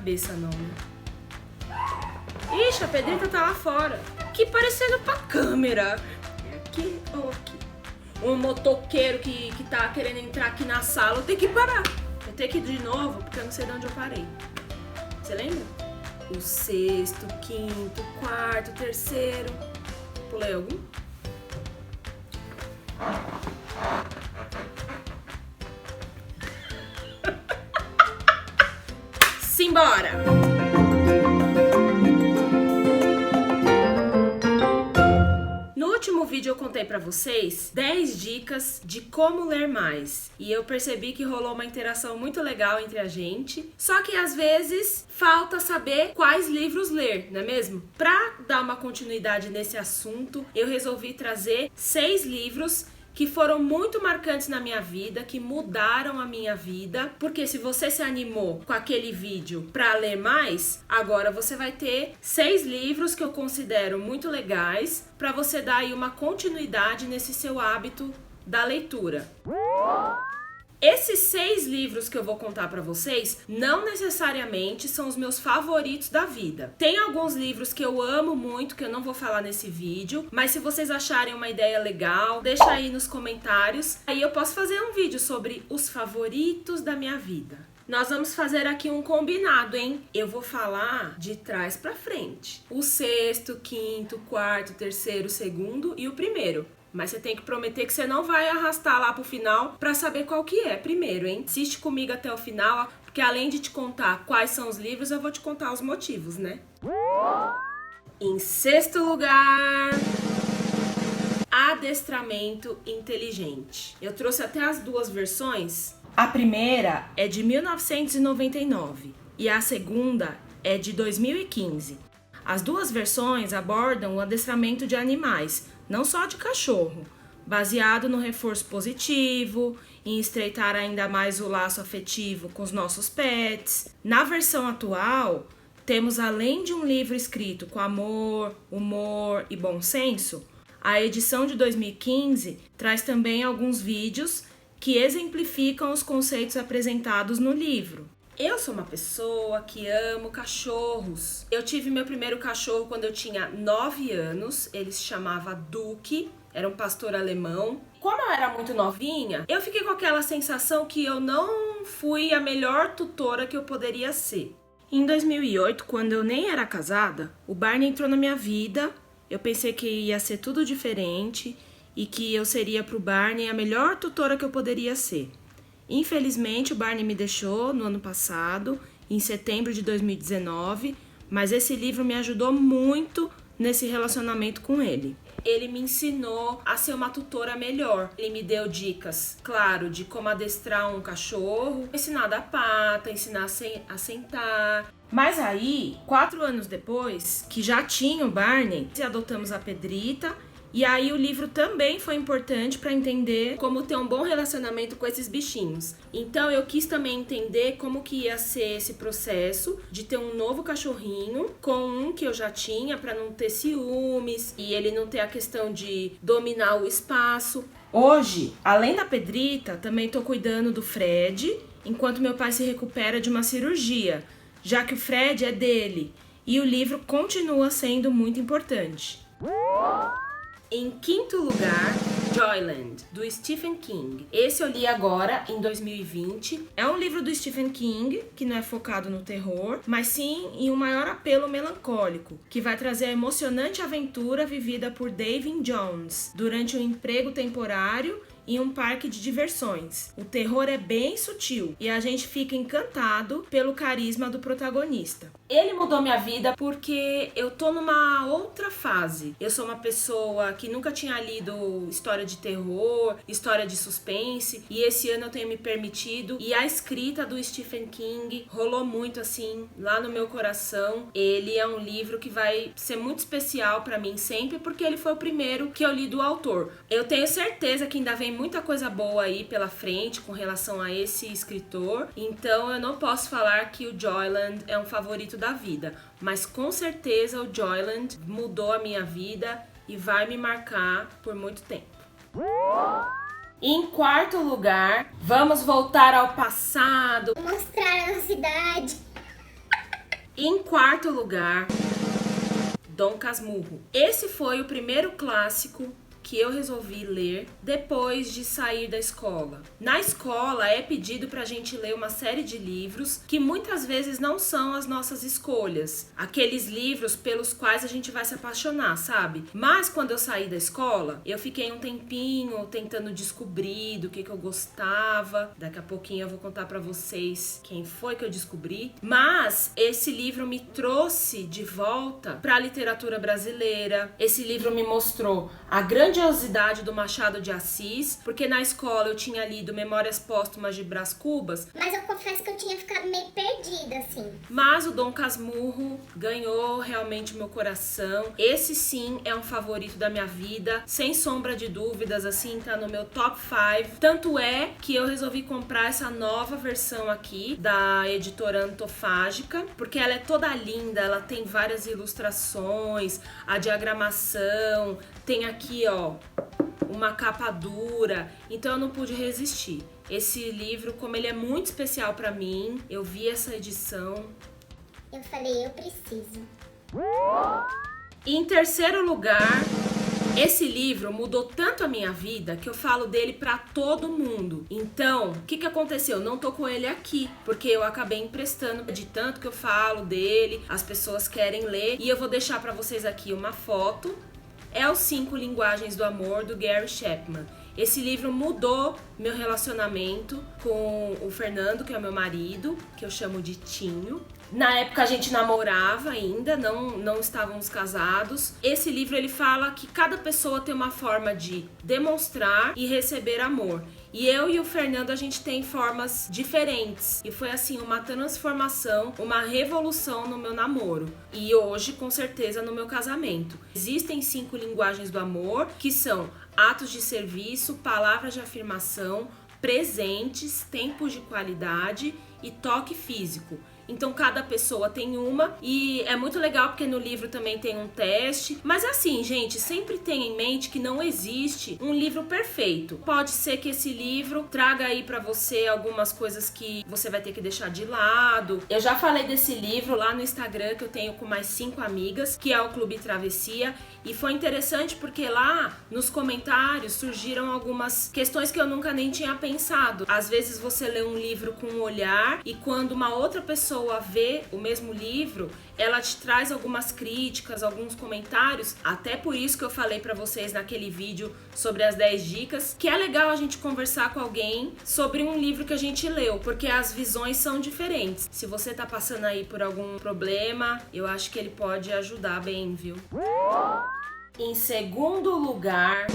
cabeça não, né? Ixi, a Pedrita tá lá fora. Que parecendo pra câmera. Aqui ou aqui. Um motoqueiro que tá querendo entrar aqui na sala, eu tenho que parar. Eu tenho que ir de novo, porque eu não sei de onde eu parei. Você lembra? O sexto, quinto, quarto, terceiro. Pulei algum? Simbora! No último vídeo eu contei pra vocês 10 dicas de como ler mais. E eu percebi que rolou uma interação muito legal entre a gente. Só que às vezes falta saber quais livros ler, não é mesmo? Pra dar uma continuidade nesse assunto, eu resolvi trazer 6 livros que foram muito marcantes na minha vida, que mudaram a minha vida, porque se você se animou com aquele vídeo para ler mais, agora você vai ter 6 livros que eu considero muito legais para você dar aí uma continuidade nesse seu hábito da leitura. Esses 6 livros que eu vou contar pra vocês não necessariamente são os meus favoritos da vida. Tem alguns livros que eu amo muito, que eu não vou falar nesse vídeo, mas se vocês acharem uma ideia legal, deixa aí nos comentários. Aí eu posso fazer um vídeo sobre os favoritos da minha vida. Nós vamos fazer aqui um combinado, hein? Eu vou falar de trás pra frente. O sexto, quinto, quarto, terceiro, segundo e o primeiro. Mas você tem que prometer que você não vai arrastar lá pro final pra saber qual que é primeiro, hein? Assiste comigo até o final, porque além de te contar quais são os livros, eu vou te contar os motivos, né? Em sexto lugar, Adestramento Inteligente. Eu trouxe até as duas versões. A primeira é de 1999 e a segunda é de 2015. As duas versões abordam o adestramento de animais, não só de cachorro, baseado no reforço positivo, em estreitar ainda mais o laço afetivo com os nossos pets. Na versão atual, temos, além de um livro escrito com amor, humor e bom senso, a edição de 2015 traz também alguns vídeos que exemplificam os conceitos apresentados no livro. Eu sou uma pessoa que amo cachorros. Eu tive meu primeiro cachorro quando eu tinha 9 anos. Ele se chamava Duque, era um pastor alemão. Como eu era muito novinha, eu fiquei com aquela sensação que eu não fui a melhor tutora que eu poderia ser. Em 2008, quando eu nem era casada, o Barney entrou na minha vida. Eu pensei que ia ser tudo diferente e que eu seria pro Barney a melhor tutora que eu poderia ser. Infelizmente, o Barney me deixou no ano passado, em setembro de 2019, mas esse livro me ajudou muito nesse relacionamento com ele. Ele me ensinou a ser uma tutora melhor. Ele me deu dicas, claro, de como adestrar um cachorro, ensinar a dar pata, ensinar a sentar. Mas aí, 4 anos depois, que já tinha o Barney, adotamos a Pedrita. E aí o livro também foi importante para entender como ter um bom relacionamento com esses bichinhos. Então eu quis também entender como que ia ser esse processo de ter um novo cachorrinho com um que eu já tinha, para não ter ciúmes e ele não ter a questão de dominar o espaço. Hoje, além da Pedrita, também tô cuidando do Fred, enquanto meu pai se recupera de uma cirurgia, já que o Fred é dele e o livro continua sendo muito importante. Em quinto lugar, Joyland, do Stephen King. Esse eu li agora, em 2020. É um livro do Stephen King, que não é focado no terror, mas sim em um maior apelo melancólico, que vai trazer a emocionante aventura vivida por Davin Jones durante um emprego temporário em um parque de diversões. O terror é bem sutil e a gente fica encantado pelo carisma do protagonista. Ele mudou minha vida porque eu tô numa outra fase. Eu sou uma pessoa que nunca tinha lido história de terror, história de suspense, e esse ano eu tenho me permitido, e a escrita do Stephen King rolou muito assim lá no meu coração. Ele é um livro que vai ser muito especial pra mim sempre, porque ele foi o primeiro que eu li do autor. Eu tenho certeza que ainda vem muita coisa boa aí pela frente com relação a esse escritor, então eu não posso falar que o Joyland é um favorito da vida, mas com certeza o Joyland mudou a minha vida e vai me marcar por muito tempo. Em quarto lugar, vamos voltar ao passado. Mostrar a nossa cidade. Em quarto lugar, Dom Casmurro. Esse foi o primeiro clássico que eu resolvi ler depois de sair da escola. Na escola é pedido pra gente ler uma série de livros que muitas vezes não são as nossas escolhas, aqueles livros pelos quais a gente vai se apaixonar, sabe? Mas quando eu saí da escola, eu fiquei um tempinho tentando descobrir do que eu gostava. Daqui a pouquinho eu vou contar pra vocês quem foi que eu descobri. Mas esse livro me trouxe de volta pra literatura brasileira. Esse livro me mostrou a grandiosidade do Machado de Assis, porque na escola eu tinha lido Memórias Póstumas de Brás Cubas. Mas eu confesso que eu tinha ficado meio perdida, assim. Mas o Dom Casmurro ganhou realmente meu coração. Esse sim é um favorito da minha vida, sem sombra de dúvidas, assim, tá no meu top 5. Tanto é que eu resolvi comprar essa nova versão aqui, da editora Antofágica, porque ela é toda linda, ela tem várias ilustrações, a diagramação, tem aqui, ó, uma capa dura, então eu não pude resistir. Esse livro, como ele é muito especial pra mim, eu vi essa edição. Eu falei, eu preciso. E em terceiro lugar, esse livro mudou tanto a minha vida que eu falo dele pra todo mundo. Então, o que aconteceu? Eu não tô com ele aqui, porque eu acabei emprestando de tanto que eu falo dele, as pessoas querem ler, e eu vou deixar pra vocês aqui uma foto. É Os 5 Linguagens do Amor, do Gary Chapman. Esse livro mudou meu relacionamento com o Fernando, que é o meu marido, que eu chamo de Tinho. Na época a gente namorava ainda, não estávamos casados. Esse livro ele fala que cada pessoa tem uma forma de demonstrar e receber amor. E eu e o Fernando, a gente tem formas diferentes. E foi assim, uma transformação, uma revolução no meu namoro. E hoje, com certeza, no meu casamento. Existem 5 linguagens do amor, que são atos de serviço, palavras de afirmação, presentes, tempos de qualidade e toque físico. Então cada pessoa tem uma e é muito legal porque no livro também tem um teste. Mas assim, gente, sempre tenha em mente que não existe um livro perfeito. Pode ser que esse livro traga aí pra você algumas coisas que você vai ter que deixar de lado. Eu já falei desse livro lá no Instagram que eu tenho com mais 5 amigas, que é o Clube Travessia. E foi interessante porque lá nos comentários surgiram algumas questões que eu nunca nem tinha pensado. Às vezes você lê um livro com um olhar e quando uma outra pessoa vê o mesmo livro, ela te traz algumas críticas, alguns comentários. Até por isso que eu falei pra vocês naquele vídeo sobre as 10 dicas, que é legal a gente conversar com alguém sobre um livro que a gente leu, porque as visões são diferentes. Se você tá passando aí por algum problema, eu acho que ele pode ajudar bem, viu? Em segundo lugar,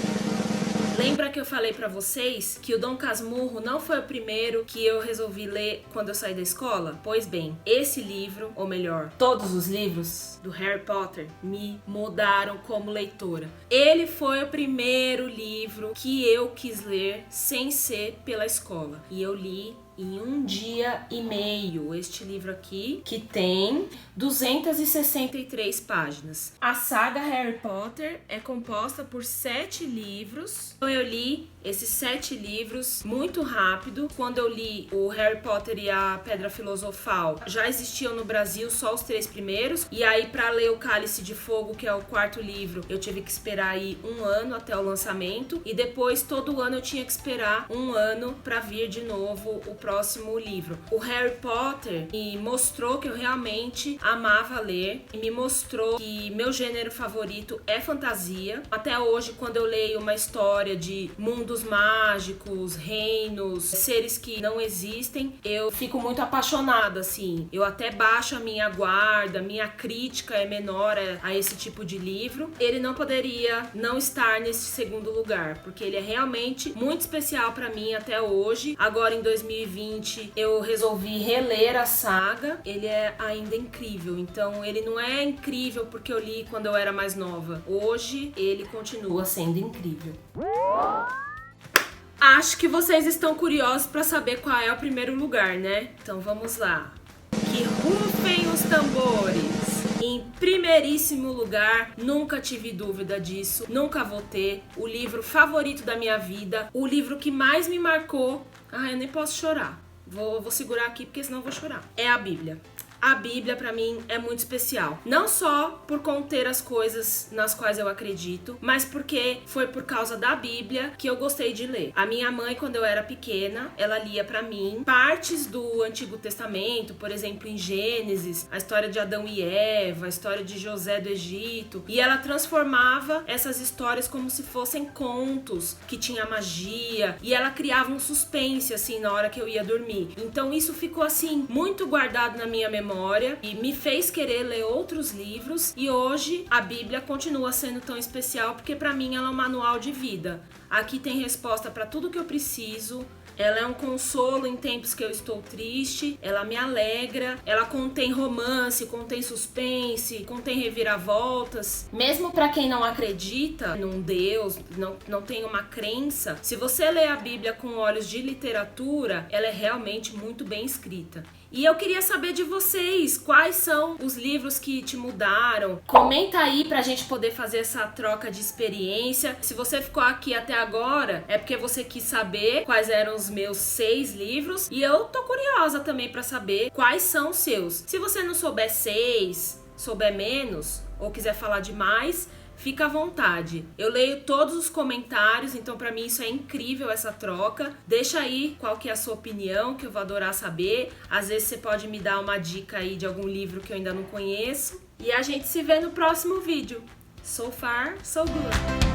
lembra que eu falei pra vocês que o Dom Casmurro não foi o primeiro que eu resolvi ler quando eu saí da escola? Pois bem, esse livro, ou melhor, todos os livros do Harry Potter, me mudaram como leitora. Ele foi o primeiro livro que eu quis ler sem ser pela escola. E eu li em 1 dia e meio este livro aqui, que tem 263 páginas. A saga Harry Potter é composta por 7 livros. Então eu li esses 7 livros muito rápido. Quando eu li o Harry Potter e a Pedra Filosofal, já existiam no Brasil só os 3 primeiros. E aí para ler o Cálice de Fogo, que é o 4º livro, eu tive que esperar aí 1 ano até o lançamento. E depois todo ano eu tinha que esperar 1 ano para vir de novo o próximo livro. O Harry Potter me mostrou que eu realmente amava ler e me mostrou que meu gênero favorito é fantasia. Até hoje, quando eu leio uma história de mundos mágicos, reinos, seres que não existem, eu fico muito apaixonada, assim. Eu até baixo a minha guarda, minha crítica é menor a esse tipo de livro. Ele não poderia não estar nesse segundo lugar, porque ele é realmente muito especial para mim até hoje. Agora em 2020 eu resolvi reler a saga. Ele é ainda incrível. Então ele não é incrível porque eu li quando eu era mais nova. Hoje ele continua sendo incrível. Acho que vocês estão curiosos para saber qual é o primeiro lugar, né? Então vamos lá. Que rufem os tambores! Em primeiríssimo lugar, nunca tive dúvida disso, nunca vou ter, o livro favorito da minha vida, o livro que mais me marcou. Eu nem posso chorar. Vou segurar aqui porque senão eu vou chorar. É a Bíblia. a Bíblia pra mim é muito especial. Não só por conter as coisas nas quais eu acredito, mas porque foi por causa da Bíblia que eu gostei de ler. A minha mãe, quando eu era pequena, ela lia pra mim partes do Antigo Testamento, por exemplo, em Gênesis, a história de Adão e Eva, a história de José do Egito, e ela transformava essas histórias como se fossem contos, que tinha magia, e ela criava um suspense assim na hora que eu ia dormir. Então isso ficou assim muito guardado na minha memória e me fez querer ler outros livros, e hoje a Bíblia continua sendo tão especial porque pra mim ela é um manual de vida. Aqui tem resposta pra tudo que eu preciso. Ela é um consolo em tempos que eu estou triste, ela me alegra, ela contém romance, contém suspense, contém reviravoltas. Mesmo para quem não acredita num Deus, não tem uma crença, se você lê a Bíblia com olhos de literatura, ela é realmente muito bem escrita. E eu queria saber de vocês, quais são os livros que te mudaram? Comenta aí pra gente poder fazer essa troca de experiência. Se você ficou aqui até agora, é porque você quis saber quais eram os meus 6 livros. E eu tô curiosa também pra saber quais são os seus. Se você não souber 6, souber menos, ou quiser falar demais, fica à vontade. Eu leio todos os comentários, então pra mim isso é incrível, essa troca. Deixa aí qual que é a sua opinião, que eu vou adorar saber. Às vezes você pode me dar uma dica aí de algum livro que eu ainda não conheço. E a gente se vê no próximo vídeo. So far, so good.